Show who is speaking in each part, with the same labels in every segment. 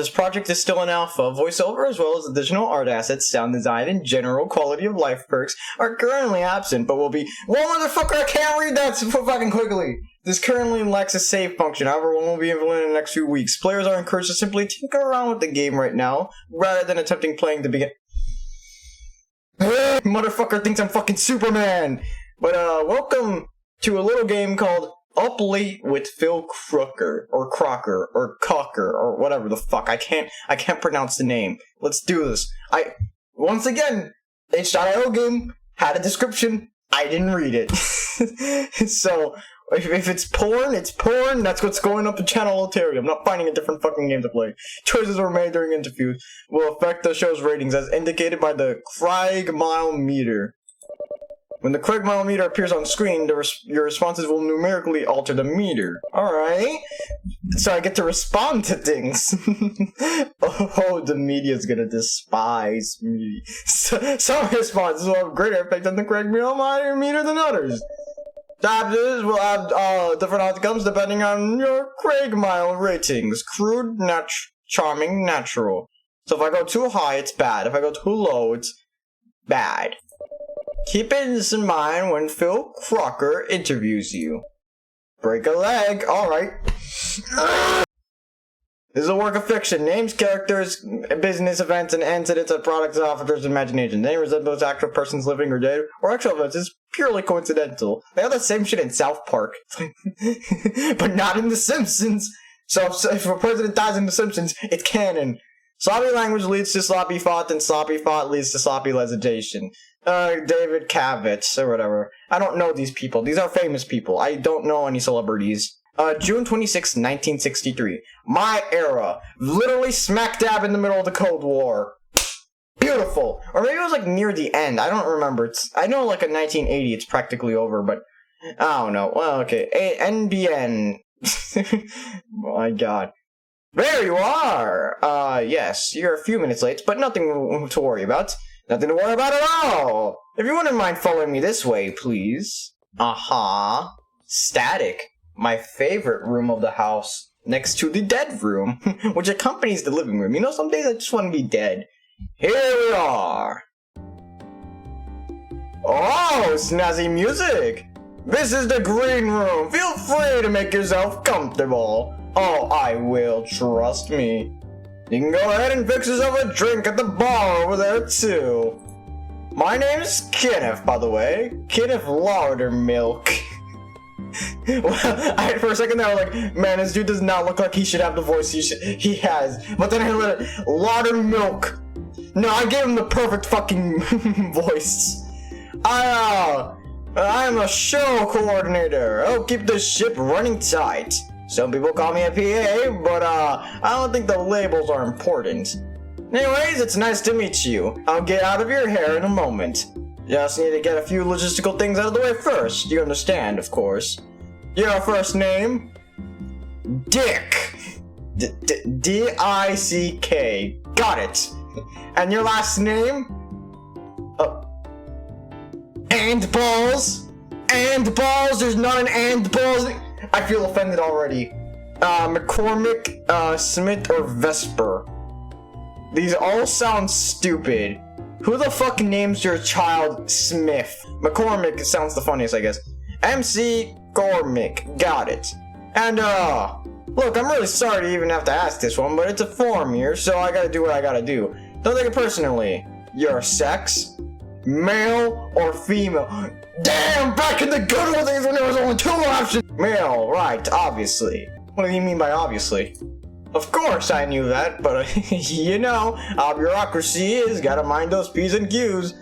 Speaker 1: This project is still in alpha. Voiceover as well as additional art assets, sound design, and general quality of life perks are currently absent, but will be— Well, motherfucker, I can't read that so fucking quickly! This currently lacks a save function, however one will be implemented in the next few weeks. Players are encouraged to simply tinker around with the game right now, rather than attempting playing the begin— Motherfucker thinks I'm fucking Superman! But welcome to a little game called Up Late with Phil Crocker, or Cocker, or whatever the fuck. I can't pronounce the name. Let's do this. Once again, H.io game had a description. I didn't read it. So, if it's porn, it's porn. That's what's going up the channel Alteri. I'm not finding a different fucking game to play. Choices were made during interviews will affect the show's ratings as indicated by the Craig Mile meter. When the Craig Mile meter appears on screen, your responses will numerically alter the meter. Alright. So I get to respond to things. Oh, the media's gonna despise me. Some responses will have greater effect on the Craig Mile meter than others. Adapters will have different outcomes depending on your Craig Mile ratings. Crude, charming, natural. So if I go too high, it's bad. If I go too low, it's bad. Keep this in mind when Phil Crocker interviews you. Break a leg, alright. This is a work of fiction. Names, characters, business events, and incidents of products and officers' imagination. Any resemblance to actual persons living or dead, or actual events is purely coincidental. They have the same shit in South Park. But not in The Simpsons. So if a president dies in The Simpsons, it's canon. Sloppy language leads to sloppy thought, and sloppy thought leads to sloppy legislation. David Kavitz, or whatever. I don't know these people. These are famous people. I don't know any celebrities. June 26, 1963. My era. Literally smack dab in the middle of the Cold War. Beautiful. Or maybe it was like near the end. I don't remember. I know like in 1980 it's practically over, but I don't know. Well, okay. NBN. My god. There you are! Yes, you're a few minutes late, but nothing to worry about. Nothing to worry about at all! If you wouldn't mind following me this way, please. Aha. Static. My favorite room of the house. Next to the dead room, which accompanies the living room. You know, some days I just want to be dead. Here we are! Oh, snazzy music! This is the green room! Feel free to make yourself comfortable. Oh, I will, trust me. You can go ahead and fix yourself a drink at the bar over there, too. My name's Kenneth, by the way. Kenneth Laudermilk. Well, for a second there, I was like, man, this dude does not look like he should have the voice he has. But then I heard Laudermilk. No, I gave him the perfect fucking voice. I'm a show coordinator. I'll keep this ship running tight. Some people call me a PA, but I don't think the labels are important. Anyways, it's nice to meet you. I'll get out of your hair in a moment. Just need to get a few logistical things out of the way first. You understand, of course. Your first name? Dick. D-I-C-K. Got it. And your last name? And balls? And balls? There's not an and balls. I feel offended already. McCormick, Smith, or Vesper. These all sound stupid. Who the fuck names your child Smith? McCormick sounds the funniest, I guess. MC Cormick. Got it. And, look, I'm really sorry to even have to ask this one, but it's a form here, so I gotta do what I gotta do. Don't take it personally. Your sex? Male or female? Damn, back in the good old days when there was only two options! Male, right, obviously. What do you mean by obviously? Of course I knew that, but you know how bureaucracy is, gotta mind those P's and Q's.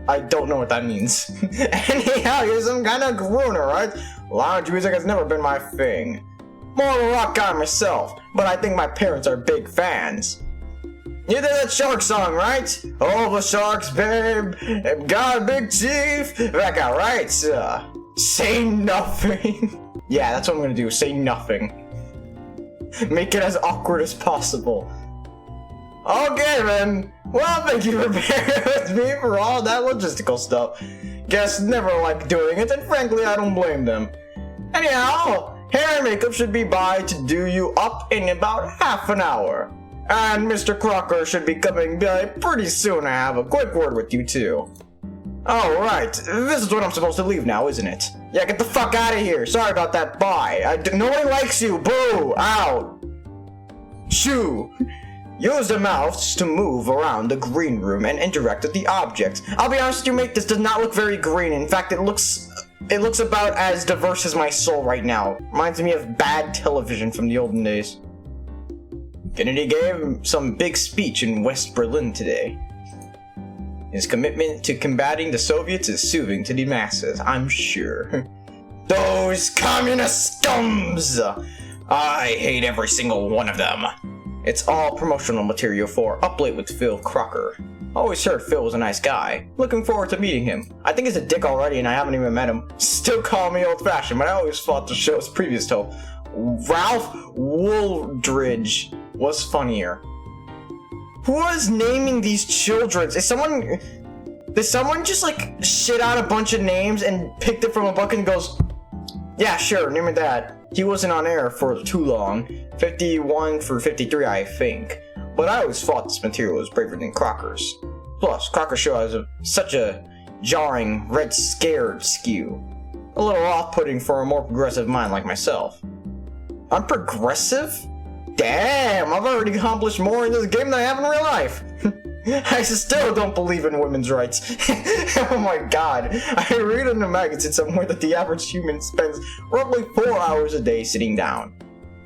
Speaker 1: I don't know what that means. Anyhow, you're some kind of crooner, right? Lounge music has never been my thing. More of a rock guy myself, but I think my parents are big fans. You did that shark song, right? All the sharks, babe, got big teeth. That guy, right? Say nothing. Yeah, that's what I'm gonna do, say nothing. Make it as awkward as possible. Okay, then. Well, thank you for bearing with me for all that logistical stuff. Guests never like doing it, and frankly, I don't blame them. Anyhow, hair and makeup should be by to do you up in about half an hour. And Mr. Crocker should be coming by pretty soon. I have a quick word with you, too. Oh, right. This is when I'm supposed to leave now, isn't it? Yeah, get the fuck out of here. Sorry about that. Bye. Nobody likes you. Boo. Out. Shoo. Use the mouse to move around the green room and interact with the objects. I'll be honest with you, mate, this does not look very green. In fact, it looks about as diverse as my soul right now. Reminds me of bad television from the olden days. Kennedy gave some big speech in West Berlin today. His commitment to combating the Soviets is soothing to the masses, I'm sure. Those communist scums! I hate every single one of them. It's all promotional material for Up Late with Phil Crocker. Always heard Phil was a nice guy. Looking forward to meeting him. I think he's a dick already and I haven't even met him. Still call me old-fashioned, but I always thought the show's previous host, Ralph Wooldridge, was funnier. Who was naming these children? Did someone just like shit out a bunch of names and picked it from a bucket and goes, yeah, sure, name it that. He wasn't on air for too long. 51 for 53, I think. But I always thought this material was braver than Crocker's. Plus, Crocker's show has such a jarring, red scared skew. A little off-putting for a more progressive mind like myself. I'm progressive? Damn, I've already accomplished more in this game than I have in real life. I still don't believe in women's rights. Oh my god. I read in a magazine somewhere that the average human spends roughly 4 hours a day sitting down.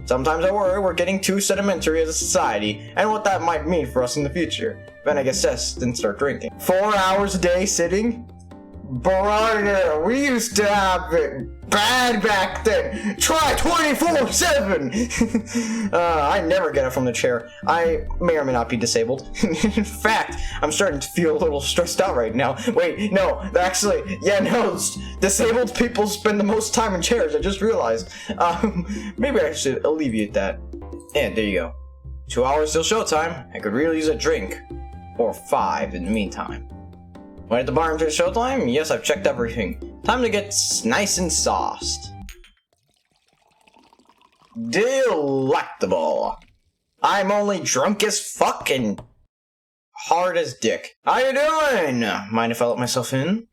Speaker 1: Sometimes I worry we're getting too sedimentary as a society, and what that might mean for us in the future. Then I guess then start drinking. 4 hours a day sitting? Brother, we used to have it bad back then. Try 24/7. I never get up from the chair. I may or may not be disabled. In fact, I'm starting to feel a little stressed out right now. Wait, no, actually, yeah, no, disabled people spend the most time in chairs. I just realized. Maybe I should alleviate that. And there you go. 2 hours till showtime. I could really use a drink. Or 5 in the meantime. Wait at the bar until showtime? Yes, I've checked everything. Time to get nice and sauced. Delectable. I'm only drunk as fuck and hard as dick. How you doing? Mind if I let myself in?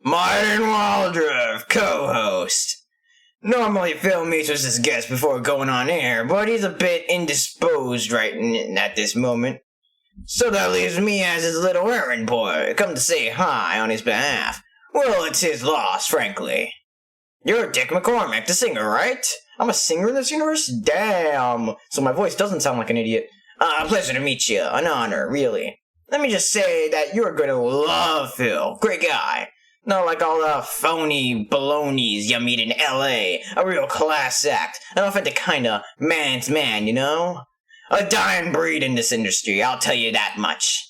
Speaker 1: Martin Waldorf, co-host. Normally Phil meets with his guest before going on air, but he's a bit indisposed at this moment. So that leaves me as his little errand boy, come to say hi on his behalf. Well, it's his loss, frankly. You're Dick McCormick, the singer, right? I'm a singer in this universe? Damn. So my voice doesn't sound like an idiot. Pleasure to meet you. An honor, really. Let me just say that you're gonna love Phil. Great guy. Not like all the phony balonies you meet in L.A. A real class act. An authentic kinda man's man, you know? A dying breed in this industry, I'll tell you that much.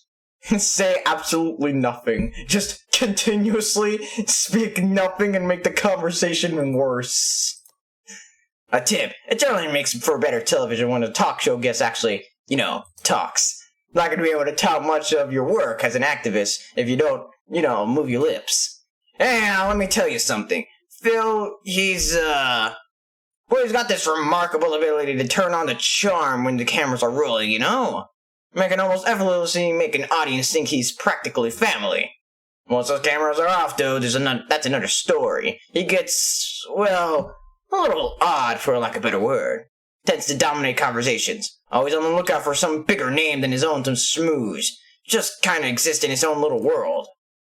Speaker 1: Say absolutely nothing. Just continuously speak nothing and make the conversation worse. A tip. It generally makes for better television when a talk show guest actually, talks. Not gonna be able to tell much of your work as an activist if you don't, move your lips. Let me tell you something. Phil, he's got this remarkable ability to turn on the charm when the cameras are rolling, Making almost effortlessly make an audience think he's practically family. Once those cameras are off, though, that's another story. He gets, a little odd, for lack of a better word. Tends to dominate conversations. Always on the lookout for some bigger name than his own to smooze. Just kinda exist in his own little world.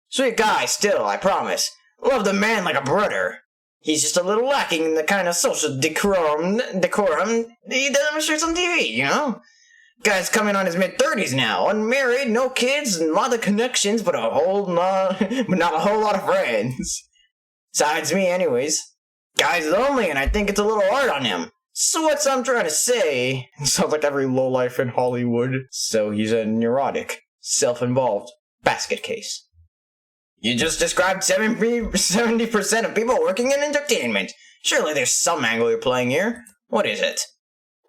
Speaker 1: Sweet guy still, I promise. Love the man like a brother. He's just a little lacking in the kind of social decorum he demonstrates on TV, Guy's coming on his mid-30s now, unmarried, no kids, and a lot of connections, but not a whole lot of friends. Besides me, anyways. Guy's lonely, and I think it's a little hard on him. So what's I'm trying to say? Sounds like every lowlife in Hollywood. So he's a neurotic, self-involved basket case. You just described 70% of people working in entertainment. Surely there's some angle you're playing here. What is it?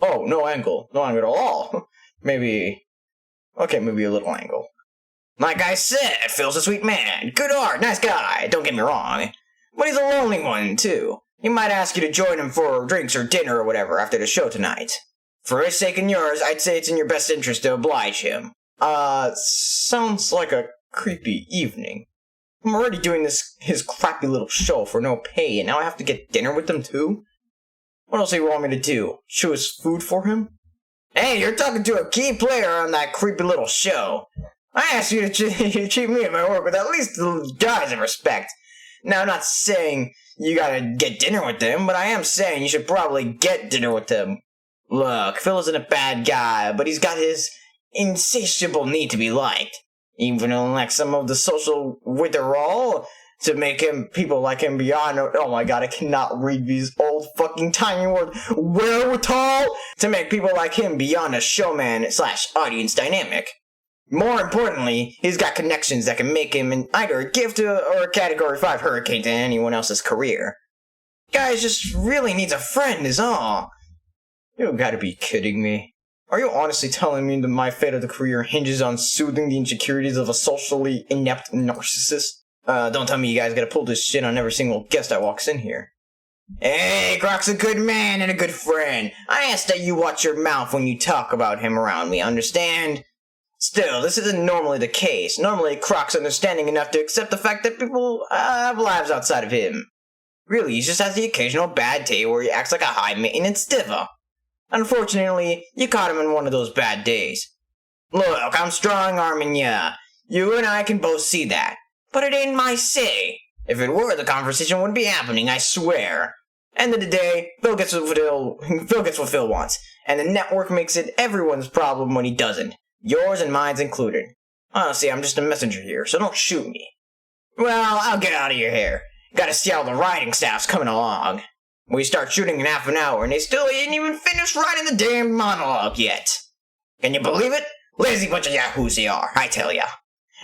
Speaker 1: Oh, no angle. No angle at all. Maybe a little angle. Like I said, Phil's a sweet man. Good art, nice guy, don't get me wrong. But he's a lonely one, too.
Speaker 2: He might ask you to join him for drinks or dinner or whatever after the show tonight. For his sake and yours, I'd say it's in your best interest to oblige him.
Speaker 1: Sounds like a creepy evening. I'm already doing his crappy little show for no pay, and now I have to get dinner with him too? What else do you want me to do? Chew his food for him?
Speaker 2: Hey, you're talking to a key player on that creepy little show. I asked you to treat me and my work with at least the guys of respect. Now, I'm not saying you gotta get dinner with them, but I am saying you should probably get dinner with them. Look, Phil isn't a bad guy, but he's got his insatiable need to be liked. Even though like some of the social withdrawal to make people like him beyond, oh my god, I cannot read these old fucking tiny words, wherewithal, to make people like him beyond a showman / audience dynamic. More importantly, he's got connections that can make him either a gift or a Category 5 hurricane to anyone else's career. Guy just really needs a friend is all.
Speaker 1: You gotta be kidding me. Are you honestly telling me that my fate of the career hinges on soothing the insecurities of a socially inept narcissist?
Speaker 2: Don't tell me you guys gotta pull this shit on every single guest that walks in here. Hey, Croc's a good man and a good friend. I ask that you watch your mouth when you talk about him around me, understand? Still, this isn't normally the case. Normally, Croc's understanding enough to accept the fact that people have lives outside of him. Really, he just has the occasional bad day where he acts like a high-maintenance diva. Unfortunately, you caught him in one of those bad days. Look, I'm strong-arming ya. You and I can both see that. But it ain't my say. If it were, the conversation wouldn't be happening, I swear. End of the day, Phil gets what Phil wants. And the network makes it everyone's problem when he doesn't. Yours and mine's included. Honestly, I'm just a messenger here, so don't shoot me. Well, I'll get out of your hair. Gotta see how the writing staff's coming along. We start shooting in half an hour, and they still ain't even finished writing the damn monologue yet. Can you believe it? Lazy bunch of yahoos they are, I tell ya.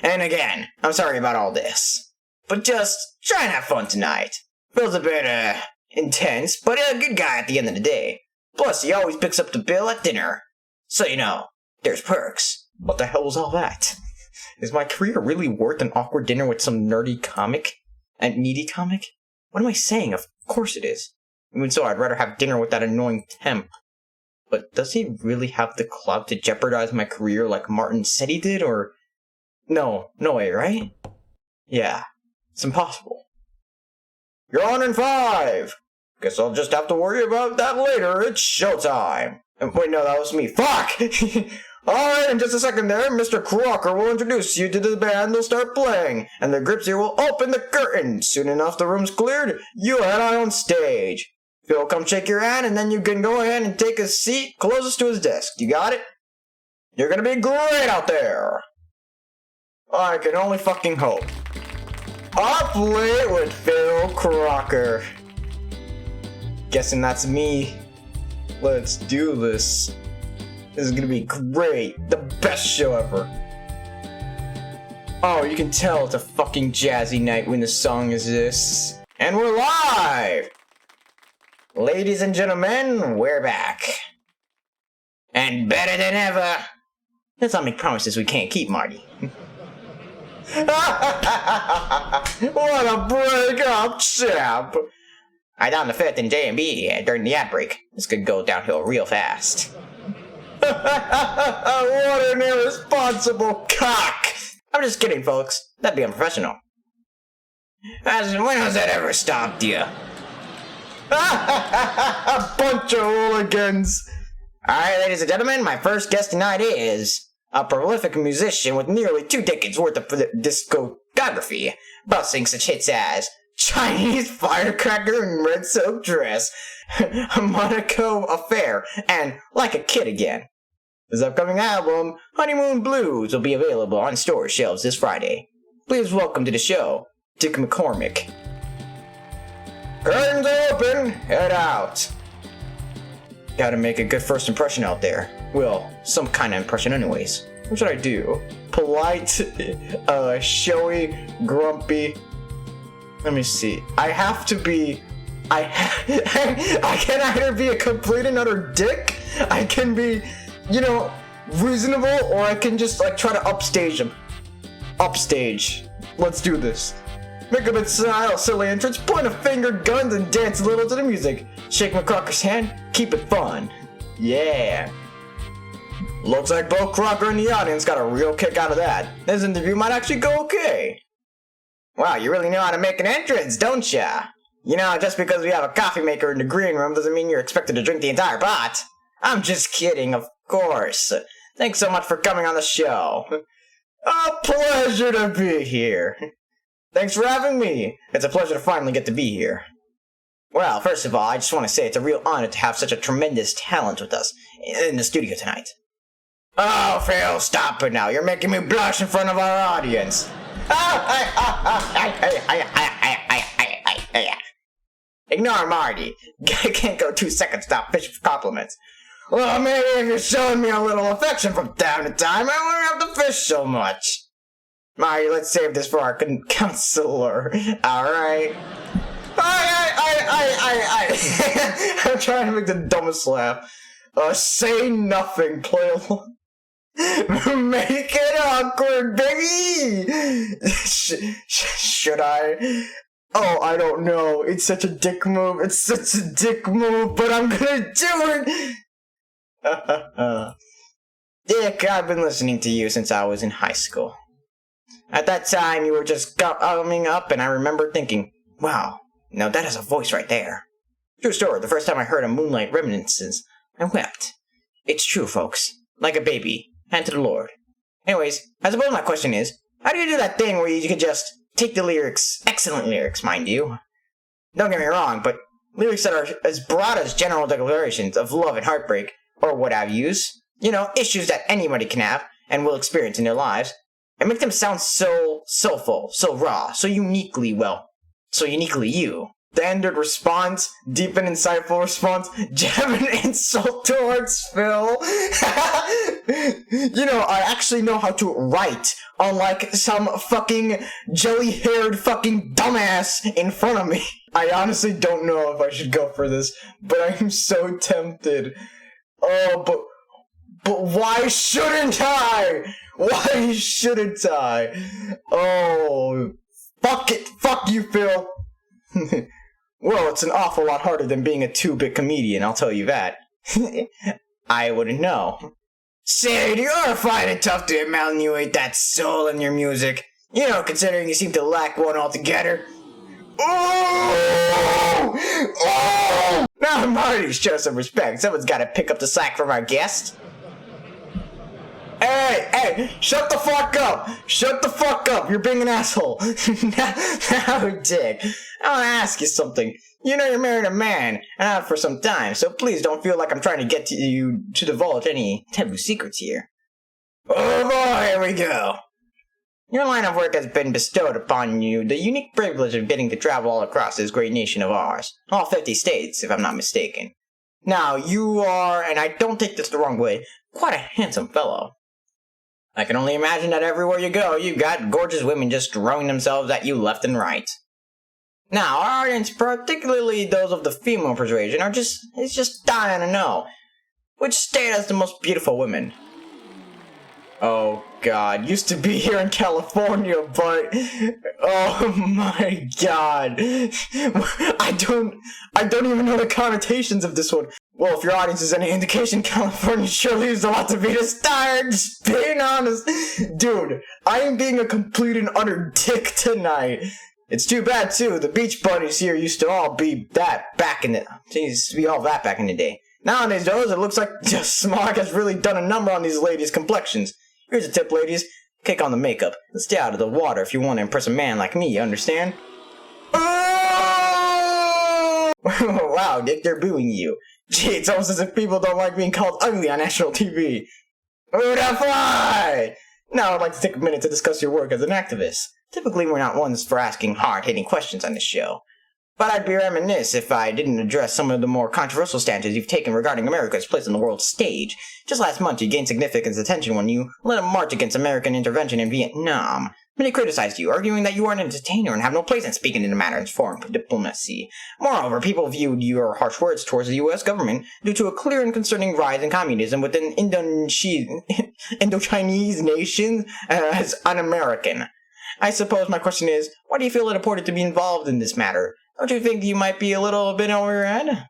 Speaker 2: And again, I'm sorry about all this. But just try and have fun tonight. Phil's a bit, intense, but a good guy at the end of the day. Plus, he always picks up the bill at dinner. So you know, there's perks.
Speaker 1: What the hell was all that? Is my career really worth an awkward dinner with some nerdy comic? A needy comic? What am I saying? Of course it is. Even so, I'd rather have dinner with that annoying temp. But does he really have the clout to jeopardize my career like Martin said he did, or... No way, right? Yeah, it's impossible. You're on in 5! Guess I'll just have to worry about that later. It's showtime. Wait, no, that was me. Fuck! Alright, in just a second there, Mr. Crocker will introduce you to the band they'll start playing, and the Grips here will open the curtain. Soon enough the room's cleared, you head on stage. Phil, come shake your hand, and then you can go ahead and take a seat closest to his desk. You got it? You're gonna be great out there. I can only fucking hope. Up late with Phil Crocker. Guessing that's me. Let's do this. This is gonna be great. The best show ever. Oh, you can tell it's a fucking jazzy night when the song is this. And we're live! Ladies and gentlemen, we're back. And better than ever. Let's not make promises we can't keep, Marty. What a break-up, champ! I downed the 5th in J&B during the ad break. This could go downhill real fast. What an irresponsible cock! I'm just kidding, folks. That'd be unprofessional. When has that ever stopped you? A bunch of hooligans! Alright, ladies and gentlemen, my first guest tonight is a prolific musician with nearly 2 decades worth of discography, busting such hits as Chinese Firecracker and Red Silk Dress, Monaco Affair, and Like a Kid Again. His upcoming album, Honeymoon Blues, will be available on store shelves this Friday. Please welcome to the show, Dick McCormick. Curtains open, head out. Gotta make a good first impression out there. Well, some kind of impression anyways. What should I do? Polite, showy, grumpy. Let me see. I have to be... I can either be a complete and utter dick, I can be, reasonable, or I can just, try to upstage him. Upstage. Let's do this. Make a bit smile, silly entrance, point a finger, guns, and dance a little to the music. Shake McCrocker's hand, keep it fun. Yeah. Looks like Phil Crocker in the audience got a real kick out of that. This interview might actually go okay. Wow, you really know how to make an entrance, don't ya? You know, just because we have a coffee maker in the green room doesn't mean you're expected to drink the entire pot. I'm just kidding, of course. Thanks so much for coming on the show. A pleasure to be here. Thanks for having me. It's a pleasure to finally get to be here. Well, first of all, I just want to say it's a real honor to have such a tremendous talent with us in the studio tonight. Oh, Phil, stop it now. You're making me blush in front of our audience. Ignore Marty. I can't go 2 seconds without fishing for compliments. Well, maybe if you're showing me a little affection from time to time, I won't have to fish so much. Marty, let's save this for our counselor. Alright? I'm trying to make the dumbest laugh. Say nothing, play along. Make it awkward, baby! Should I? Oh, I don't know. It's such a dick move. It's such a dick move, but I'm gonna do it! Dick, I've been listening to you since I was in high school. At that time, you were just coming up, and I remember thinking, wow, now that is a voice right there. True story, the first time I heard a Moonlight Reminiscence, I wept. It's true, folks. Like a baby. Hand to the Lord. Anyways, I suppose my question is, how do you do that thing where you can just take the lyrics, excellent lyrics, mind you. Don't get me wrong, but lyrics that are as broad as general declarations of love and heartbreak, or what have yous, you know, issues that anybody can have and will experience in their lives, and make them sound so soulful, so raw, so uniquely you. Standard response, deep and insightful response, jab an insult towards Phil. You know, I actually know how to write, unlike some fucking jelly-haired fucking dumbass in front of me. I honestly don't know if I should go for this, but I'm so tempted. Oh, but why shouldn't I? Why shouldn't I? Oh, fuck it. Fuck you, Phil. Well, it's an awful lot harder than being a 2-bit comedian, I'll tell you that. I wouldn't know. Sid, you're finding it tough to evaluate that soul in your music. You know, considering you seem to lack one altogether. Oh! Oh! Now Marty, show some respect. Someone's gotta pick up the slack from our guest. Hey, shut the fuck up! Shut the fuck up! You're being an asshole! Now, Dick, I wanna ask you something. You know you're married a man, and have for some time, so please don't feel like I'm trying to get you to divulge any taboo secrets here. Oh boy, here we go! Your line of work has been bestowed upon you the unique privilege of getting to travel all across this great nation of ours. All 50 states, if I'm not mistaken. Now, you are, and I don't take this the wrong way, quite a handsome fellow. I can only imagine that everywhere you go, you've got gorgeous women just throwing themselves at you left and right. Now, our audience, particularly those of the female persuasion, is just dying to know, which state has the most beautiful women? Oh god, used to be here in California, but oh my god. I don't even know the connotations of this one. Well, if your audience is any indication, California sure leaves a lot to be desired, just being honest. Dude, I am being a complete and utter dick tonight. It's too bad, too. The beach bunnies here used to all be that back in the day. Nowadays, though, it looks like just smog has really done a number on these ladies' complexions. Here's a tip, ladies. Kick on the makeup and stay out of the water if you want to impress a man like me, you understand? Oh! Wow, Dick, they're booing you. Gee, it's almost as if people don't like being called ugly on national TV. Who'da fly! Now I'd like to take a minute to discuss your work as an activist. Typically, we're not ones for asking hard-hitting questions on this show. But I'd be remiss if I didn't address some of the more controversial stances you've taken regarding America's place on the world stage. Just last month, you gained significant attention when you led a march against American intervention in Vietnam. Many criticized you, arguing that you are an entertainer and have no place in speaking into matters of foreign diplomacy. Moreover, people viewed your harsh words towards the U.S. government due to a clear and concerning rise in communism within Indochinese nations as un-American.
Speaker 2: I suppose my question is, why do you feel it important to be involved in this matter? Don't you think you might be a little bit over your head?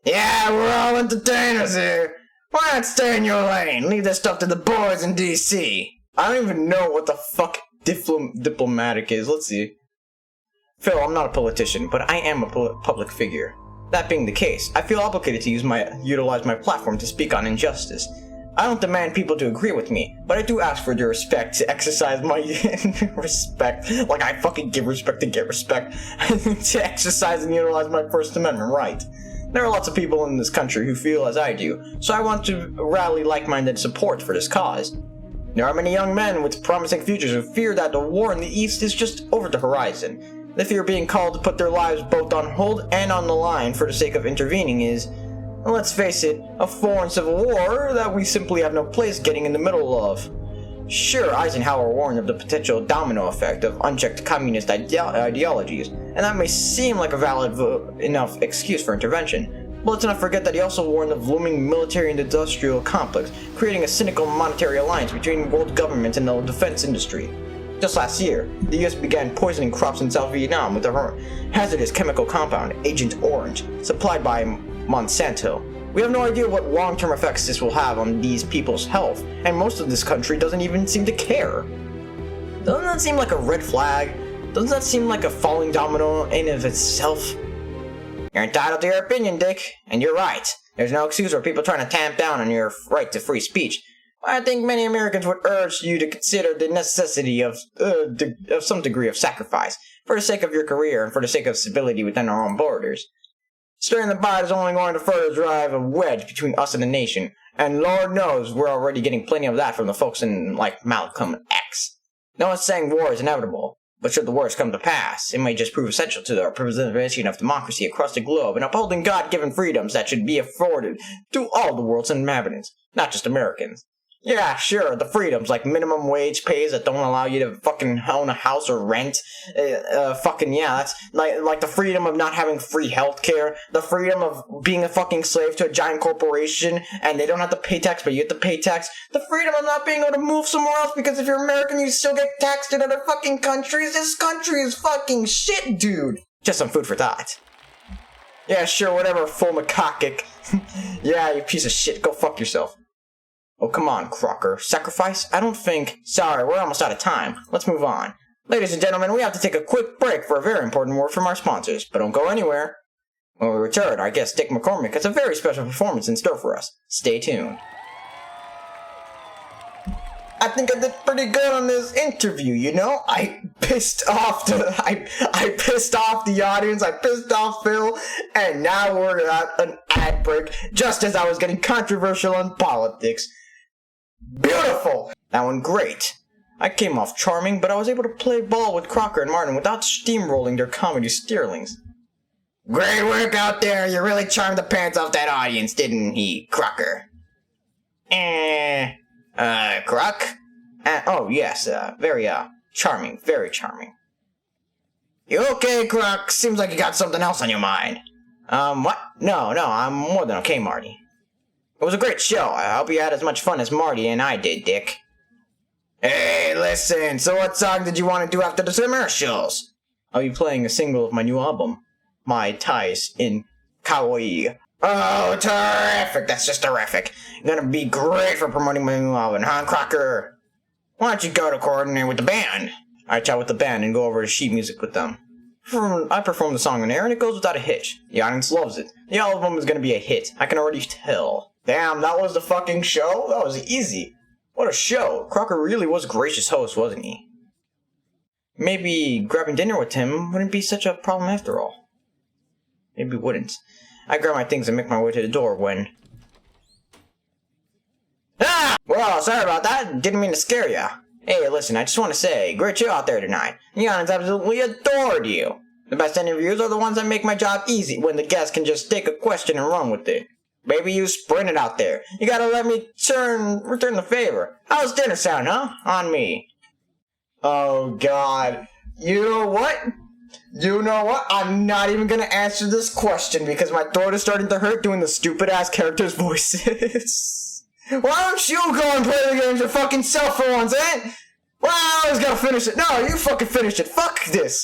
Speaker 2: Yeah, we're all entertainers here. Why not stay in your lane? Leave this stuff to the boys in D.C. I don't even know what the fuck diplomatic is. Let's see. Phil, I'm not a politician, but I am a public figure. That being the case, I feel obligated to utilize my platform to speak on injustice. I don't demand people to agree with me, but I do ask for their respect to exercise my respect. Like I fucking give respect to get respect. To exercise and utilize my First Amendment right. There are lots of people in this country who feel as I do, so I want to rally like-minded support for this cause. There are many young men with promising futures who fear that the war in the East is just over the horizon. They fear being called to put their lives both on hold and on the line for the sake of intervening is, let's face it, a foreign civil war that we simply have no place getting in the middle of. Sure, Eisenhower warned of the potential domino effect of unchecked communist ideologies, and that may seem like a valid enough excuse for intervention, but let's not forget that he also warned of looming military and industrial complex, creating a cynical monetary alliance between world governments and the defense industry. Just last year, the US began poisoning crops in South Vietnam with a hazardous chemical compound, Agent Orange, supplied by Monsanto. We have no idea what long-term effects this will have on these people's health, and most of this country doesn't even seem to care. Doesn't that seem like a red flag? Doesn't that seem like a falling domino in of itself? You're entitled to your opinion, Dick, and you're right. There's no excuse for people trying to tamp down on your right to free speech. I think many Americans would urge you to consider the necessity of some degree of sacrifice, for the sake of your career and for the sake of stability within our own borders. Stirring the pot is only going to further drive a wedge between us and the nation, and Lord knows we're already getting plenty of that from the folks in, like, Malcolm X. No one's saying war is inevitable, but should the worst come to pass, it may just prove essential to the preservation of democracy across the globe and upholding God-given freedoms that should be afforded to all the world's inhabitants, not just Americans. Yeah, sure, the freedoms, like minimum wage pays that don't allow you to fucking own a house or rent. That's like the freedom of not having free healthcare, the freedom of being a fucking slave to a giant corporation, and they don't have to pay tax, but you have to pay tax. The freedom of not being able to move somewhere else, because if you're American, you still get taxed in other fucking countries. This country is fucking shit, dude. Just some food for thought. Yeah, sure, whatever, full macaque. Yeah, you piece of shit, go fuck yourself. Oh, come on, Crocker. Sacrifice? I don't think... Sorry, we're almost out of time. Let's move on. Ladies and gentlemen, we have to take a quick break for a very important word from our sponsors, but don't go anywhere. When we return, our guest Dick McCormick has a very special performance in store for us. Stay tuned. I think I did pretty good on this interview, you know? I pissed off the audience, I pissed off Phil, and now we're at an ad break, just as I was getting controversial on politics. Beautiful! That went great. I came off charming, but I was able to play ball with Crocker and Martin without steamrolling their comedy steerlings. Great work out there, you really charmed the pants off that audience, didn't he, Crocker? Croc? Oh, yes, very charming, very charming. You okay, Croc? Seems like you got something else on your mind. What? No, I'm more than okay, Marty. It was a great show. I hope you had as much fun as Marty and I did, Dick. Hey, listen, so what song did you want to do after the commercials? I'll be playing a single of my new album, My Ties in Kawaii. Oh, terrific, that's just terrific. Gonna be great for promoting my new album, huh, Crocker? Why don't you go to coordinate with the band? I chat with the band and go over to sheet music with them. I perform the song on air and it goes without a hitch. The audience loves it. The album is gonna be a hit, I can already tell. Damn, that was the fucking show? That was easy. What a show. Crocker really was a gracious host, wasn't he? Maybe grabbing dinner with him wouldn't be such a problem after all. Maybe it wouldn't. I grab my things and make my way to the door when... Ah! Well, sorry about that. Didn't mean to scare ya. Hey, listen, I just want to say, great show out there tonight. The audience absolutely adored you. The best interviews are the ones that make my job easy when the guest can just take a question and run with it. Baby, you sprinted out there. You gotta let me return the favor. How's dinner sound, huh? On me. Oh, God. You know what? I'm not even gonna answer this question because my throat is starting to hurt doing the stupid-ass characters' voices. Why don't you go and play the games your fucking self for once, eh?
Speaker 1: Well, I always gotta finish it. No, you fucking finish it. Fuck this.